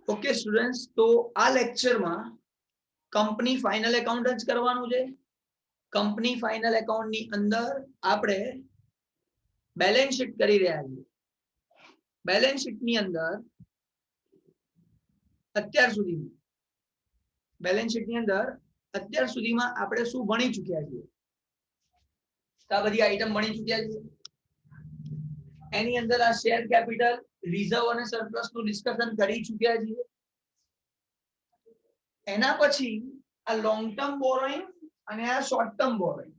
Okay students, તો આ લેક્ચરમાં કંપની ફાઇનલ એકાઉન્ટ જ કરવાનું છે. કંપની ફાઇનલ એકાઉન્ટ ની અંદર આપણે બેલેન્સ શીટ કરી રહ્યા છીએ. બેલેન્સ શીટ ની અંદર અત્યાર સુધીમાં આપણે શું ભણી ચૂક્યા છીએ? આ બધી આઈટમ ભણી ચૂક્યા છીએ. એની અંદર આ શેર કેપિટલ, રિઝર્વ અને સરપ્લસ નું ડિસ્કશન કરી ચૂક્યા છીએ. એના પછી આ લોંગ ટર્મ બોરોઈંગ અને આ શોર્ટ ટર્મ બોરોઈંગ,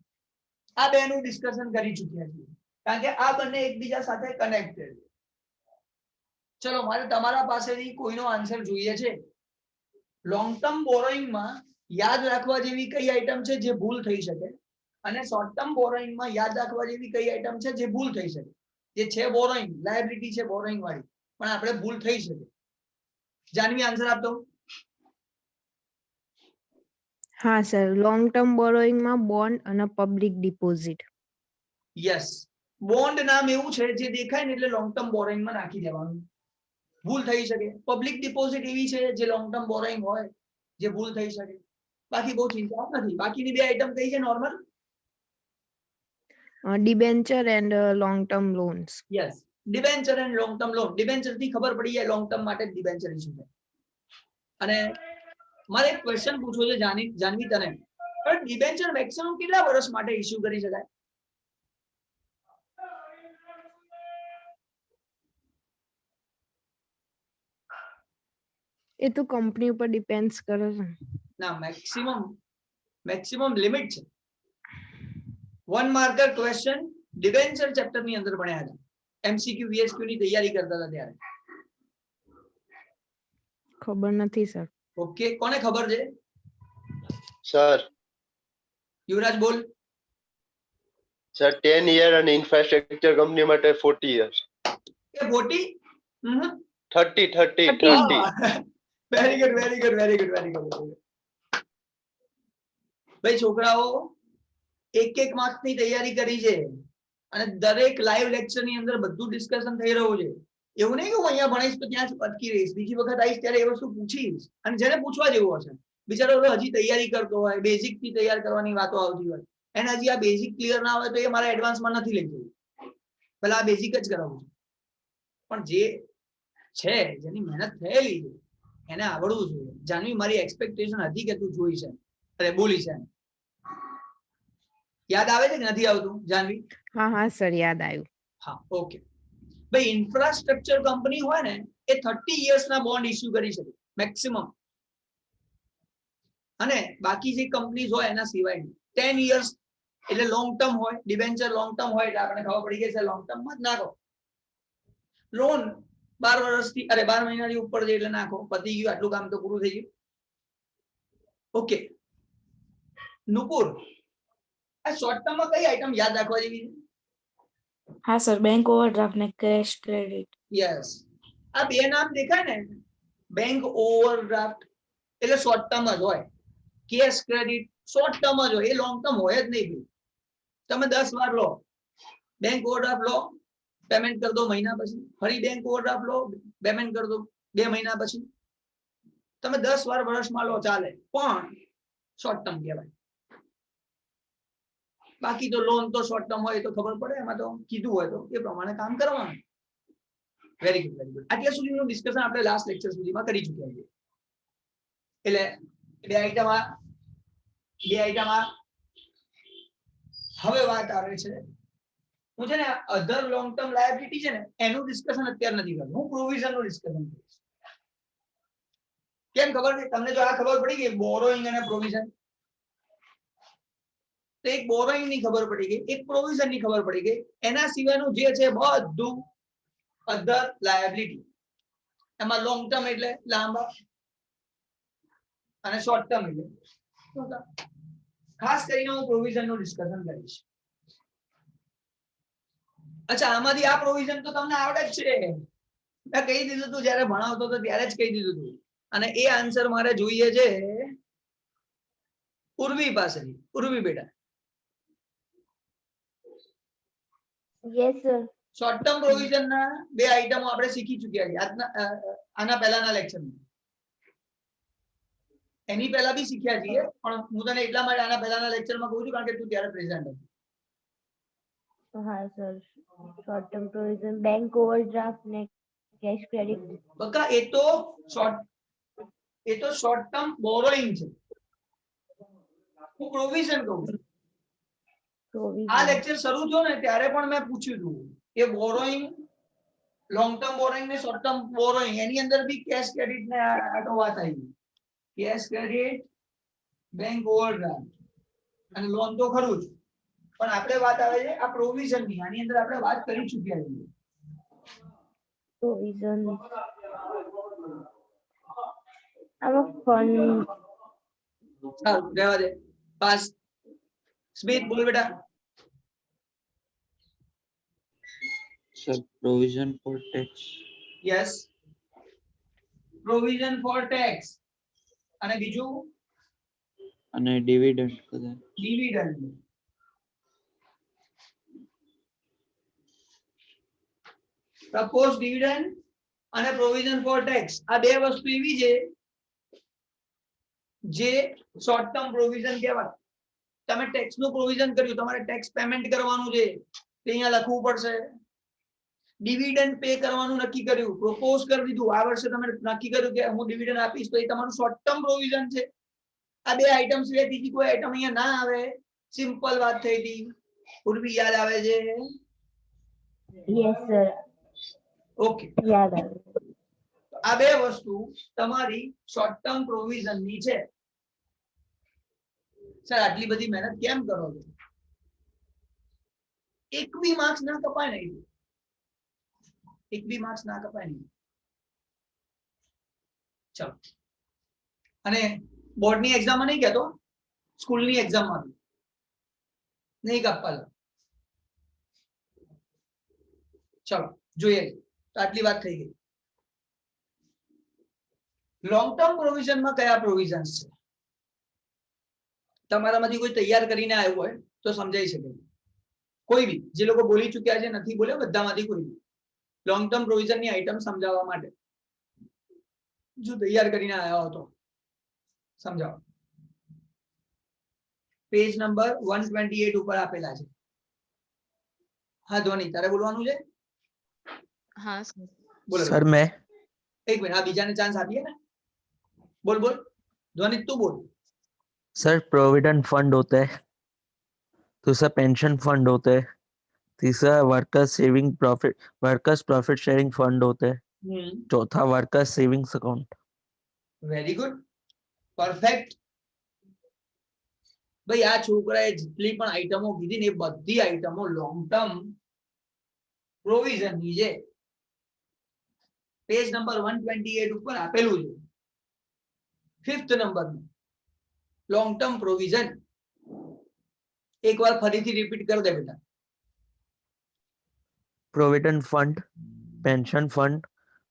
આ બેનું ડિસ્કશન કરી ચૂક્યા છીએ, કારણ કે આ બંને એકબીજા સાથે કનેક્ટેડ છે. ચલો, મારે તમારા પાસેથી કોઈનો આન્સર જોઈએ છે. લોંગ ટર્મ બોરોઈંગ માં યાદ રાખવા જેવી કઈ આઈટમ છે જે ભૂલ થઈ શકે, અને શોર્ટ ટર્મ બોરોઈંગ માં યાદ રાખવા જેવી કઈ આઈટમ છે જે ભૂલ થઈ શકે? જે છે બોરોઈંગ, લાયબિલિટી છે બોરોઈંગ વાળી, પણ આપણે ભૂલ થઈ શકે. જાનવી આન્સર આપતો. હા સર, લોંગ ટર્મ બોરોઈંગ માં બોન્ડ અને પબ્લિક ડિપોઝિટ. યસ, બોન્ડ નામ એવું છે જે દેખાય ને એટલે લોંગ ટર્મ બોરોઈંગ માં નાખી દેવાનું, ભૂલ થઈ શકે. પબ્લિક ડિપોઝિટ એવી છે જે લોંગ ટર્મ બોરોઈંગ હોય, જે ભૂલ થઈ શકે. બાકી બહુ ચિંતા નથી. બાકીની બે આઈટમ કઈ છે normal? Debenture and long term loans. Yes, debenture and long term loan. Debenture થી ખબર પડી જાય લોંગ ટર્મ માટે ડિબેન્ચર ઇશ્યુ છે. અને મારે એક ક્વેશ્ચન પૂછવો છે જાનવી તને, પણ ડિબેન્ચર મેક્સિમમ કેટલા વર્ષ માટે ઇશ્યુ કરી શકાય? એ તો કંપની ઉપર ડિપેન્ડ્સ કરે છે. ના, મેક્સિમમ લિમિટ છે. 1 માર્કર ક્વેશ્ચન ડિબેન્ચર ચેપ્ટર ની અંદર ભણ્યા હતા. એમસીક્યુ વીએસક્યુ ની તૈયારી કરતા હતા ત્યારે. ખબર નથી સર. ઓકે, કોને ખબર છે? સર યુવરાજ બોલ. સર 10 યર અને ઇન્ફ્રાસ્ટ્રક્ચર કંપની માટે 40 યર્સ. કે 40? 30. Very good. ભાઈ છોકરાઓ, એક માર્ક્સ ની તૈયારી કરી છે અને દરેક લાઈવ લેક્ચર ની અંદર બધું ડિસ્કશન થઈ રહ્યું છે. એવું નહીં કે હું અહીંયા ભણીશ તો ત્યાં જ અટકી રહીશ. બીજી વખત આવીશ ત્યારે એ વસ્તુ પૂછીશ, અને જેને પૂછવા જેવું હશે. બિચારો હજી તૈયારી કરતો હોય, બેઝિક થી તૈયાર કરવાની વાતો આવતી હોય, એને હજી આ બેઝિક ક્લિયર ના હોય તો એ મારા એડવાન્સમાં નથી લઈ જવું. પેલા આ બેઝિક જ કરાવવું છે. પણ જે છે, જેની મહેનત થયેલી છે, એને આવડવું જોઈએ. જાનવી, મારી એક્સપેક્ટેશન હતી કે તું જોઈ છે, અરે બોલી છે. યાદ આવે છે કે નથી આવતું જાનવી? હા સર, યાદ આવ્યું. હા, ઓકે. ભાઈ ઇન્ફ્રાસ્ટ્રક્ચર કંપની હોય ને, એ 30 યર્સના બોન્ડ ઇશ્યુ કરી શકે મેક્સિમમ. અને બાકી જે કંપનીઝ હોય એના સિવાય 10 યર્સ એટલે લોંગ ટર્મ હોય. ડિબેન્ચર લોંગ ટર્મ હોય એટલે આપણે ખબર પડી ગઈ છે લોંગ ટર્મ માં જ નાખો. લોન 12 વર્ષથી 12 મહિનાથી ઉપર છે એટલે નાખો. પતી ગયું, આટલું કામ તો પૂરું થઈ ગયું. ઓકે નુપુર, આ શોર્ટ ટર્મ માં કઈ આઈટમ યાદ રાખવા જેવી છે? હા સર, બેંક ઓવરડ્રાફ્ટ ને કેશ ક્રેડિટ. યસ, આ બે નામ દેખાય ને, બેંક ઓવરડ્રાફ્ટ એટલે શોર્ટ ટર્મ જ હોય. કેશ ક્રેડિટ શોર્ટ ટર્મ જ હોય, એ લોંગ ટર્મ હોય જ નહીં. તમે 10 વાર લો, બેંક ઓવરડ્રાફ્ટ લો, પેમેન્ટ કરી દો મહિના પછી. ફરી બેંક ઓવરડ્રાફ્ટ લો, પેમેન્ટ કરી દો 2 મહિના પછી. તમે 10 વાર વર્ષમાં લો ચાલે, પણ શોર્ટ ટર્મ કહેવાય. બાકી તો લોન તો શોર્ટ ટર્મ હોય તો ખબર પડે, એમાં તો કીધું હોય તો એ પ્રમાણે કામ કરવાનું. Very good. અત્યાર સુધીનું ડિસ્કશન આપણે લાસ્ટ લેક્ચર સુધીમાં કરી ચૂક્યા છીએ. એટલે બે આઈટમ હવે વાત આવે છે, હું છે ને અધર લોંગ ટર્મ લાયબિલિટી છે ને એનું ડિસ્કશન અત્યારે નથી કરતો. હું પ્રોવિઝન નું ડિસ્કશન કરીશ. કેમ ખબર છે તમને? જો આ ખબર પડી ગઈ બોરોઈંગ અને પ્રોવિઝન, તો એક બોરોઈંગ ની ખબર પડી ગઈ, એક પ્રોવિઝન ની ખબર પડી ગઈ. એના સિવાયનું જે છે બધું અધર લાયબિલિટી. એમાં લોંગ ટર્મ એટલે લાંબા અને શોર્ટ ટર્મ એટલે ટૂંકા. ખાસ કરીને હું પ્રોવિઝન નું ડિસ્કશન કરીશ. અચ્છા, આમાંથી આ પ્રોવિઝન તો તમને આવડે જ છે. મેં કહી દીધું તું જ્યારે ભણાવતો હતો ત્યારે જ કહી દીધું તું. અને એ આન્સર મારે જોઈએ છે ઉર્વી પાસેથી. ઉર્વી બેટા, yes sir. Short term provision ના બે આઈટમો આપણે શીખી ચૂક્યા છીએ આના પહેલાના લેક્ચરમાં. એની પહેલા બી શીખ્યા છીએ, પણ હું તને એટલા માટે આના પહેલાના લેક્ચરમાં કહું છું કારણ કે તું ત્યારે પ્રેઝન્ટ હતી. હા sir, short term provision, bank overdraft ને કેશ ક્રેડિટ. બકા એ તો શોર્ટ ટર્મ બોરોઈંગ છે, હું પ્રોવિઝન કહું છું. આ લેક્ચર શરૂ થયો ને ત્યારે પણ મેં પૂછ્યું હતું કે બોરોઈંગ, લોંગ ટર્મ બોરોઈંગ ને શોર્ટ ટર્મ બોરોઈંગ, એની અંદર બી કેશ ક્રેડિટ ને આટો વાત આવી. કેશ ક્રેડિટ, બેંક ઓવરડ્રાફ્ટ અને લોન તો ખરું જ, પણ આપણે વાત આવે છે આ પ્રોવિઝન ની. આની અંદર આપણે વાત કરી ચૂક્યા છીએ. પ્રોવિઝન આમાં ફંડ. સારું રહેવા દે, પાસ. સ્મિત બોલ બેટા. Sir, provision for tax. Yes, provision four tax. અને બીજું અને dividend કદાચ. ડિવિડન્ડ. પ્રપોઝ ડિવિડન્ડ અને પ્રોવિઝન ફોર ટેક્સ, આ બે વસ્તુ એવી છે જે શોર્ટ ટર્મ પ્રોવિઝન કહેવાય. તમે ટેક્સ નું પ્રોવિઝન કર્યું, તમારે ટેક્સ પેમેન્ટ કરવાનું છે તે અહીંયા લખવું પડશે. ડિવિડન્ડ પે કરવાનું નક્કી કર્યું, પ્રોપોઝ કરી દીધું, આ વર્ષે તમે નક્કી કર્યું કે હું ડિવિડન્ડ આપીશ, તો એ તમારું શોર્ટ ટર્મ પ્રોવિઝન છે. આ બે આઈટમ સિવાય બીજી કોઈ આઈટમ અહીંયા ના આવે. સિમ્પલ વાત થઈ હતી, પૂર્વી યાદ આવે છે? યસ સર, ઓકે, યાદ આવે. આ બે વસ્તુ તમારી શોર્ટ ટર્મ પ્રોવિઝન ની છે. સર આટલી બધી મહેનત કેમ કરો છો? એક બી માર્ક્સ ના કપાય નહીં, એક બી માર્ક્સ ના કપાય નહીં. ચલો, અને બોર્ડની એક્ઝામમાં નહીં કહેતો, સ્કૂલની એક્ઝામમાં નહીં કાપવા. ચલો જોઈએ, તો આટલી વાત થઈ ગઈ. લોંગ ટર્મ પ્રોવિઝનમાં કયા પ્રોવિઝન્સ છે? તમારામાંથી કોઈ તૈયાર કરીને આવ્યું હોય તો સમજાઈ શકે. કોઈ બી જે લોકો બોલી ચૂક્યા છે, નથી બોલ્યા, બધામાંથી કોઈ બી લોંગ ટર્મ પ્રોવિઝન ની આઈટમ સમજાવવા માટે જો તૈયાર કરીને આવ્યા હો તો સમજાવો. પેજ નંબર 128 ઉપર આપેલા છે. હા ધ્વનિ, તારે બોલવાનું છે? हाँ બોલો. Sir, मैं. એક મિનિટ, આ બીજાને ચાન્સ આપીએ ને. બોલ બોલ ધ્વનિ, તું બોલ. सर, प्रोविडेंट फंड होता है, दूसरा पेंशन फंड होता है, तीसरा वर्कर्स प्रॉफिट शेयरिंग फंड होता है, चौथा workers savings account. Very good, perfect. ભાઈ આ છોકરાએ જેટલી પણ આઈટમો કીધી ને એ બધી આઈટમો લોંગ ટર્મ પ્રોવિઝન ની છે. પેજ નંબર 128 ઉપર આપેલું છે. 5th number long term provision. એકવાર ફરીથી રિપીટ કરી દે બેટા. Provident fund, pension fund,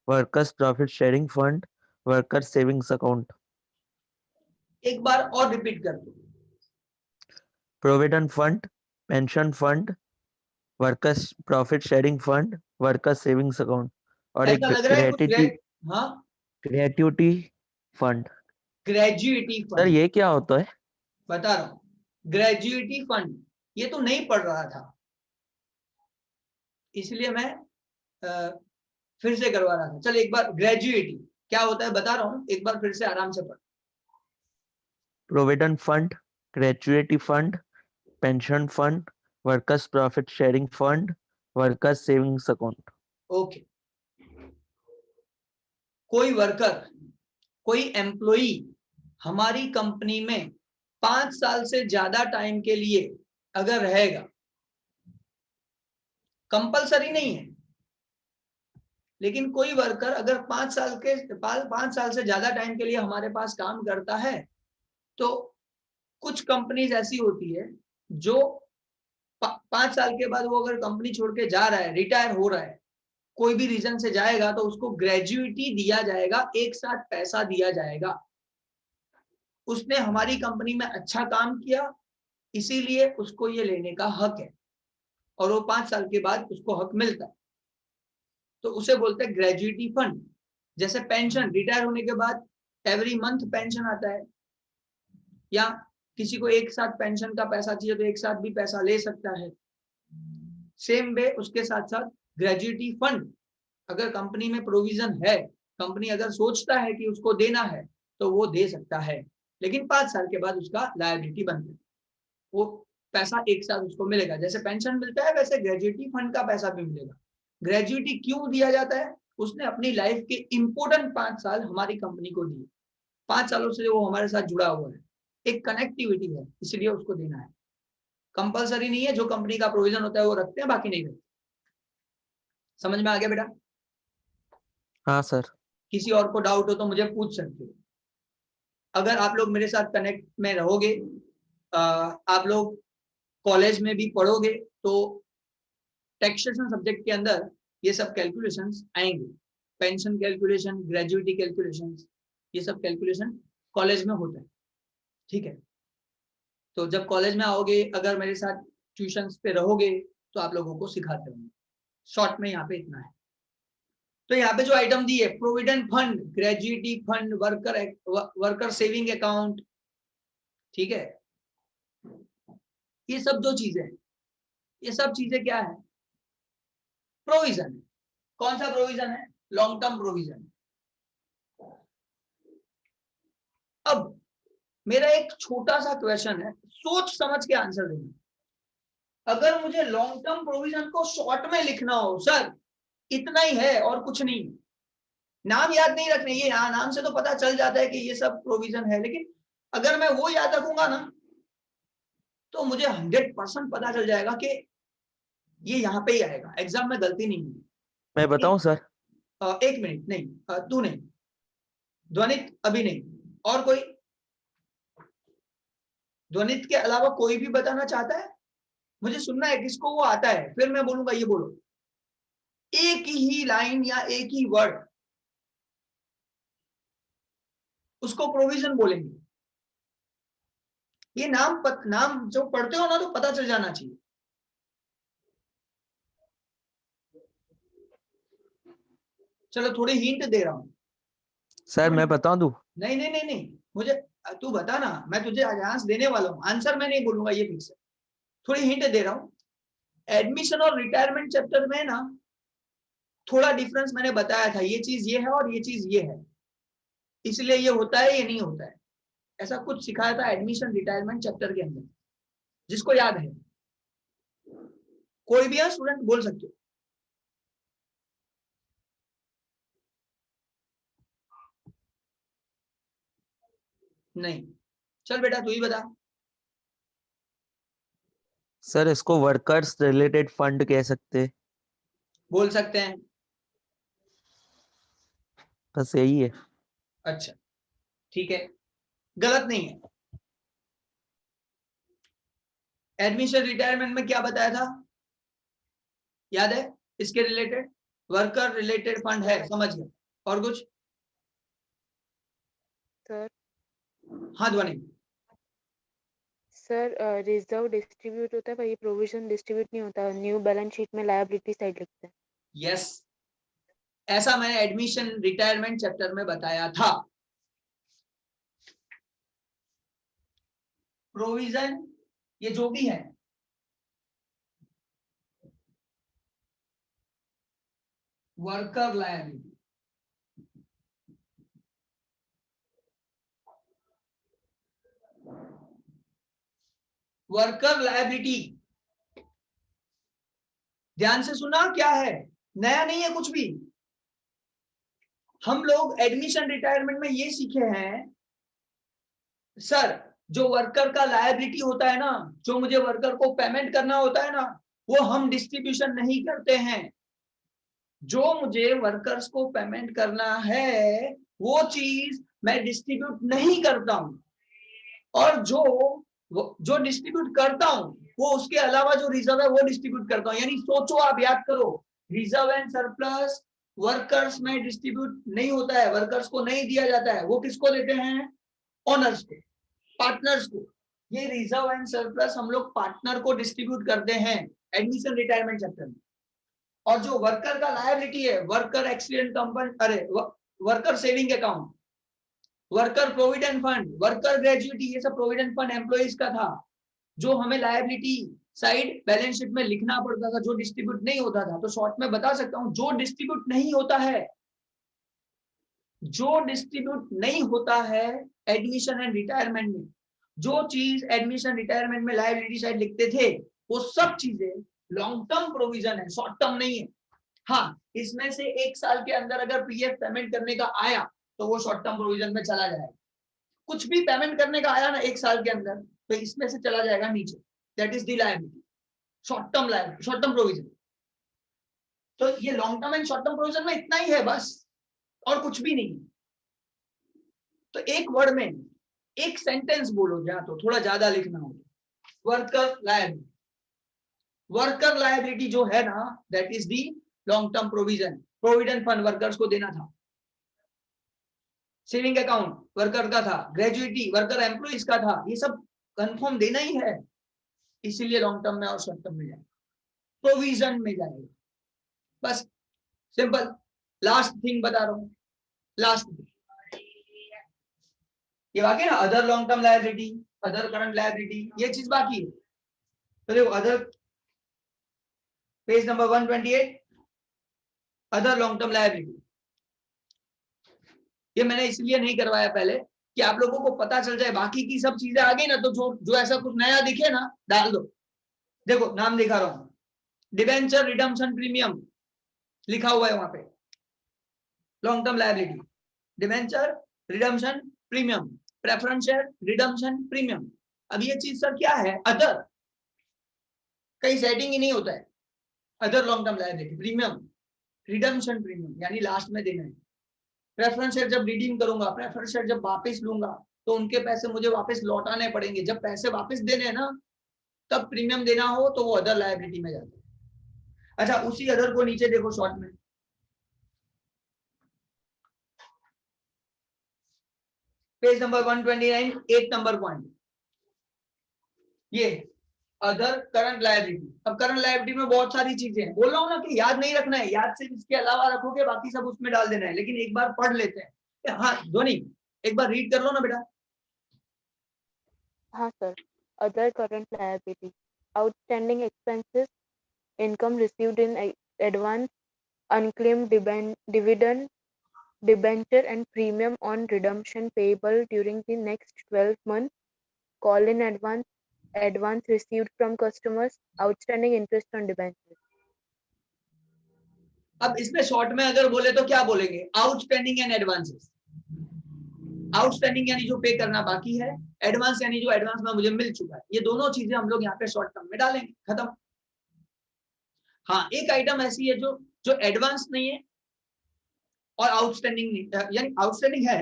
workers profit sharing fund, workers savings account. एक बार और रिपीट कर दो. Provident fund, pension fund, workers profit sharing fund, workers savings account और एक ऐसा लग रहा है कुछ हाँ, gratuity fund. Gratuity sir fund. ये क्या होता है? बता रहा हूं, ग्रेजुएटी फंड ये तो नहीं पढ़ रहा था, इसलिए मैं फिर से करवा रहा था. चल एक बार, ग्रेजुएटी क्या होता है बता रहा हूं, एक बार फिर से आराम से पढ़. Provident fund, gratuity fund, pension fund, workers profit sharing fund, workers savings account. Okay. कोई वर्कर, कोई एम्प्लॉई हमारी कंपनी में 5 साल से ज्यादा टाइम के लिए अगर रहेगा, कंपलसरी नहीं है, लेकिन कोई वर्कर अगर 5 साल से ज्यादा टाइम के लिए हमारे पास काम करता है, तो कुछ कंपनीज ऐसी होती है जो 5 साल के बाद वो अगर कंपनी छोड़ के जा रहा है, रिटायर हो रहा है, कोई भी रीजन से जाएगा, तो उसको ग्रेजुइटी दिया जाएगा, एक साथ पैसा दिया जाएगा. उसने हमारी कंपनी में अच्छा काम किया, इसीलिए उसको ये लेने का हक है, और वो 5 साल के बाद उसको हक मिलता है. तो उसे बोलते हैं ग्रेजुइटी फंड. जैसे पेंशन, रिटायर होने के बाद एवरी मंथ पेंशन आता है, या किसी को एक साथ पेंशन का पैसा चाहिए तो एक साथ भी पैसा ले सकता है। सेम वे उसके साथ साथ ग्रेजुएटी फंड, अगर कंपनी में प्रोविजन है, कंपनी अगर सोचता है कि उसको देना है तो वो दे सकता है, लेकिन 5 साल के बाद उसका लायबिलिटी बनता है, वो पैसा एक साथ उसको मिलेगा। जैसे पेंशन मिलता है वैसे ग्रेजुएटी फंड का पैसा भी मिलेगा। ग्रेजुएटी क्यों दिया जाता है? उसने अपनी लाइफ के इंपोर्टेंट 5 साल हमारी कंपनी को दिए, 5 सालों से वो हमारे साथ जुड़ा हुआ है, एक कनेक्टिविटी है, इसलिए उसको देना है। कंपलसरी नहीं है, जो कंपनी का प्रोविजन होता है वो रखते हैं, बाकी नहीं रखते। समझ में आ गया बेटा? हाँ सर। किसी और को डाउट हो तो मुझे पूछ सकते हो। अगर आप लोग मेरे साथ कनेक्ट में रहोगे, आप लोग कॉलेज में भी पढ़ोगे तो टैक्सेशन सब्जेक्ट के अंदर ये सब कैलकुलेशंस आएंगे, पेंशन कैलकुलेशन, ग्रेजुएटी कैलकुलेशंस, ये सब कैलकुलेशन कॉलेज में होता है। ठीक है, तो जब कॉलेज में आओगे, अगर मेरे साथ ट्यूशंस पे रहोगे तो आप लोगों को सिखाते रहेंगे। शॉर्ट में यहाँ पे इतना है। तो यहाँ पे जो आइटम दी है, provident fund, gratuity fund, worker saving account, ठीक है, ये सब जो चीजें हैं, ये सब चीजें क्या है? प्रोविजन है। कौन सा प्रोविजन है? Long term provision. अब मेरा एक छोटा सा क्वेश्चन है, सोच समझ के आंसर देना। अगर मुझे लॉन्ग टर्म प्रोविजन को शॉर्ट में लिखना हो, सर इतना ही है और कुछ नहीं, नाम याद नहीं रखने, ये नाम से तो पता चल जाता है कि ये सब प्रोविजन है, लेकिन अगर मैं वो याद रखूंगा ना तो मुझे 100% पता चल जाएगा कि ये यहाँ पे ही आएगा, एग्जाम में गलती नहीं होगी। मैं बताऊं सर? 1 मिनट, नहीं तू नहीं, ध्वनित अभी नहीं, और कोई? ध्वनित के अलावा कोई भी बताना चाहता है? मुझे सुनना है किसको वो आता है, फिर मैं बोलूंगा ये बोलो। एक ही लाइन या एक ही वर्ड, उसको प्रोविजन बोलेंगे। ये नाम जो पढ़ते हो ना तो पता चल जाना चाहिए। चलो थोड़ी हिंट दे रहा हूं सर मैं बता दूं? नहीं नहीं नहीं नहीं, मुझे तू बता ना, मैं तुझे आंसर देने वाला हूं, आंसर मैं नहीं बोलूंगा, ये फिक्स है। थोड़ी हिंट दे रहा हूं। एडमिशन और रिटायरमेंट चैप्टर में ना थोड़ा डिफरेंस मैंने बताया था, ये चीज ये है और ये चीज ये है, इसलिए ये होता है, ये नहीं होता है, ऐसा कुछ सिखाया था एडमिशन रिटायरमेंट चैप्टर के अंदर, जिसको याद है। कोई भी है स्टूडेंट, बोल सकते हो। नहीं, चल बेटा तू ही बता। सर इसको वर्कर्स रिलेटेड फंड कह सकते, बोल सकते हैं। बस यही है। अच्छा ठीक है, गलत नहीं है। एडमिशन रिटायरमेंट में क्या बताया था, याद है? इसके रिलेटेड वर्कर रिलेटेड फंड है, समझ गए। और कुछ? सर हाँ ध्वनि। सर रिजर्व डिस्ट्रीब्यूट होता है, पर ये प्रोविजन डिस्ट्रीब्यूट नहीं होता, न्यू बैलेंस शीट में लायबिलिटी साइड लिखते हैं। यस, ऐसा मैंने एडमिशन रिटायरमेंट चैप्टर में बताया था। प्रोविजन ये जो भी है, वर्कर लायबिलिटी, वर्कर लायबिलिटी, ध्यान से सुना, क्या है? नया नहीं है कुछ भी। हम लोग एडमिशन रिटायरमेंट में ये सीखे हैं, सर जो वर्कर का लायबिलिटी होता है ना, जो मुझे वर्कर को पेमेंट करना होता है ना, वो हम डिस्ट्रीब्यूशन नहीं करते हैं। जो मुझे वर्कर्स को पेमेंट करना है वो चीज मैं डिस्ट्रीब्यूट नहीं करता हूं, और जो डिस्ट्रीब्यूट करता हूं वो उसके अलावा जो रिजर्व है वो डिस्ट्रीब्यूट करता हूं। यानी सोचो, आप याद करो, रिजर्व एंड सरप्लस वर्कर्स में डिस्ट्रीब्यूट नहीं होता है, वर्कर्स को नहीं दिया जाता है, वो किसको देते हैं? ओनर्स को, पार्टनर्स को। ये रिजर्व एंड सरप्लस हम लोग पार्टनर को डिस्ट्रीब्यूट करते हैं एडमिशन रिटायरमेंट चैप्टर में। और जो वर्कर का लायबिलिटी है, वर्कर एक्सीडेंट कंपनी, अरे worker saving account, worker provident fund, worker gratuity, ये सब प्रोविडेंट फंड एम्प्लॉइज का था, जो हमें लायबिलिटी साइड बैलेंस शीट में लिखना पड़ता था, जो डिस्ट्रीब्यूट नहीं होता था। तो शॉर्ट में बता सकता हूं, जो डिस्ट्रीब्यूट नहीं होता है, जो डिस्ट्रीब्यूट नहीं होता है एडमिशन एंड रिटायरमेंट में, जो चीज एडमिशन रिटायरमेंट में लायबिलिटी साइड लिखते थे, वो सब चीजें लॉन्ग टर्म प्रोविजन है, शॉर्ट टर्म नहीं है। हाँ, इसमें से 1 साल के अंदर अगर पीएफ पेमेंट करने का आया तो वो शॉर्ट टर्म प्रोविजन में चला जाएगा। कुछ भी पेमेंट करने का आया ना 1 साल के अंदर, तो इसमें से चला जाएगा नीचे, that is the liability, short term liability, short term provision. तो ये long term and short term provision में इतना ही है बस, और कुछ भी नहीं। तो एक वर्ड में एक सेंटेंस बोलोगे तो थोड़ा ज्यादा लिखना होगा। वर्कर लायबिलिटी, वर्कर लायबिलिटी जो है ना, that is the long term provision. Provident fund workers को देना था, सेविंग अकाउंट वर्कर का था, ग्रेजुइटी वर्कर एम्प्लॉइज का था, ये सब कंफर्म देना ही है, इसीलिए लॉन्ग टर्म में और शॉर्ट टर्म में जाएगा, प्रोविजन में जाएगा, बस सिंपल। लास्ट थिंग बता रहा हूं, लास्ट ये बाकी है ना, other long term liability, other current liability, ये चीज बाकी है। तो देखो other, page number 128, other long term liability. ये मैंने इसलिए नहीं करवाया पहले कि आप लोगों को पता चल जाए, बाकी की सब चीजें आ गई ना, तो जो ऐसा कुछ नया दिखे ना डाल दो। देखो नाम दिखा रहा हूं, डिबेंचर रिडम्पशन प्रीमियम लिखा हुआ है वहां पे, long term liability, debenture redemption premium, preference share redemption premium. अब ये चीज सर क्या है, अदर, कहीं सेटिंग ही नहीं होता है। Other long term liability premium, redemption premium यानी लास्ट में देना है। प्रेफरेंस शेयर जब रिडीम करूंगा, प्रेफरेंस शेयर जब वापस लूंगा, तो उनके पैसे मुझे वापस लौटाने पड़ेंगे। जब पैसे वापस देने हैं ना, तब प्रीमियम देना हो तो वो अदर लायबिलिटी में जाता है। अच्छा, उसी अदर को नीचे देखो शॉर्ट में, पेज नंबर 129, 8 नंबर पॉइंट, ये अदर करंट लायबिलिटी। अब करंट लायबिलिटी में बहुत सारी चीजें हैं, बोल रहा हूं ना कि याद नहीं रखना है, याद सिर्फ इसके अलावा रखोगे, बाकी सब उसमें डाल देना है। लेकिन एक बार पढ़ लेते हैं। हाँ ध्वनि, एक बार रीड कर लो ना बेटा। हाँ sir, other current liability, outstanding expenses, income received in advance, unclaimed dividend, debenture and premium on redemption payable during the next 12 months, call in advance, advance received from customers, outstanding interest on debentures. अब इसमें short में अगर बोले तो क्या बोलेंगे, outstanding and advances. Outstanding यानी जो पे करना बाकी है, एडवांस यानी जो एडवांस में मुझे मिल चुका है। ये दोनों चीजें हम लोग यहाँ पे शॉर्ट टर्म में डालेंगे, खत्म। हाँ, एक आइटम ऐसी है जो जो एडवांस नहीं है और आउटस्टैंडिंग नहीं, यानी आउटस्टैंडिंग है,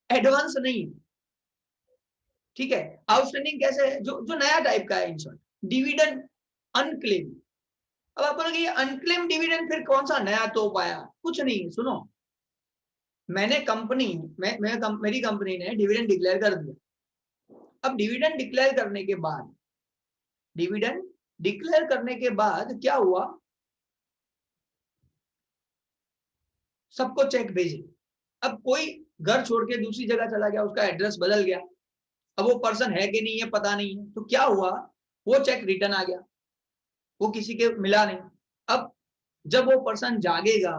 एडवांस नहीं है, ठीक है। आउटस्टैंडिंग कैसे है, जो जो नया टाइप का है, इन शॉर्ट डिविडेंड अनक्लेम। अब आप बोलोगे ये अनक्लेम डिविडेंड फिर कौन सा नया तो आया, कुछ नहीं। सुनो, मैंने कंपनी मेरी कंपनी ने डिविडेंड डिक्लेयर कर दिया। अब डिविडेंड डिक्लेयर करने के बाद, डिविडेंड डिक्लेयर करने के बाद क्या हुआ, सबको चेक भेजे। अब कोई घर छोड़ के दूसरी जगह चला गया, उसका एड्रेस बदल गया, अब वो पर्सन है कि नहीं है पता नहीं है, तो क्या हुआ, वो चेक रिटर्न आ गया, वो किसी के मिला नहीं। अब जब वो पर्सन जागेगा,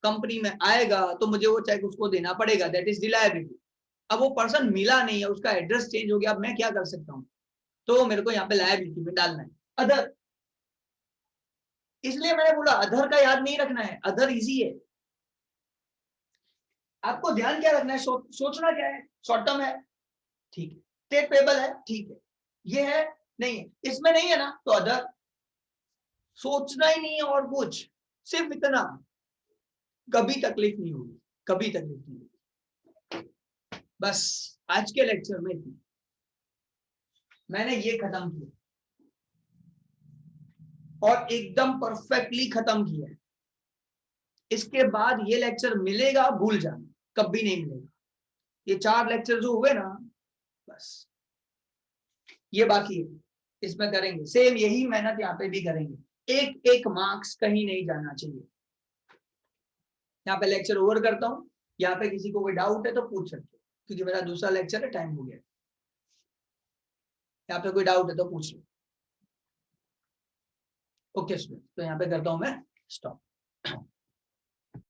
कंपनी में आएगा, तो मुझे वो चेक उसको देना पड़ेगा, दैट इज द लायबिलिटी। अब वो पर्सन मिला नहीं है, उसका एड्रेस चेंज हो गया, अब मैं क्या कर सकता हूँ, तो मेरे को यहाँ पे लायबिलिटी में डालना है अदर। इसलिए मैंने बोला अदर का याद नहीं रखना है, अदर इजी है। आपको ध्यान क्या रखना है, सोचना क्या है, शॉर्ट टर्म है, ठीक है, स्टेट पेबल है, ठीक है, ये है नहीं है, इसमें नहीं है ना, तो अदर। सोचना ही नहीं है और कुछ, सिर्फ इतना, कभी तकलीफ नहीं होगी, कभी तकलीफ नहीं होगी। बस आज के लेक्चर में इतना, मैंने ये खत्म किया और एकदम परफेक्टली खत्म किया। इसके बाद ये लेक्चर मिलेगा भूल जाना, कभी नहीं मिलेगा। ये 4 लेक्चर जो हुए ना, बस ये बाकी है, इसमें करेंगे सेम यही मेहनत यहाँ पे भी करेंगे। एक एक मार्क्स कहीं नहीं जाना चाहिए। यहाँ पे लेक्चर ओवर करता हूँ, यहाँ पे किसी को कोई डाउट है तो पूछ सकते हो। क्योंकि मेरा दूसरा लेक्चर है, टाइम हो गया। यहाँ पे कोई डाउट है तो पूछ लो। ओके स्टूडेंट, तो यहाँ पे करता हूँ मैं स्टॉप।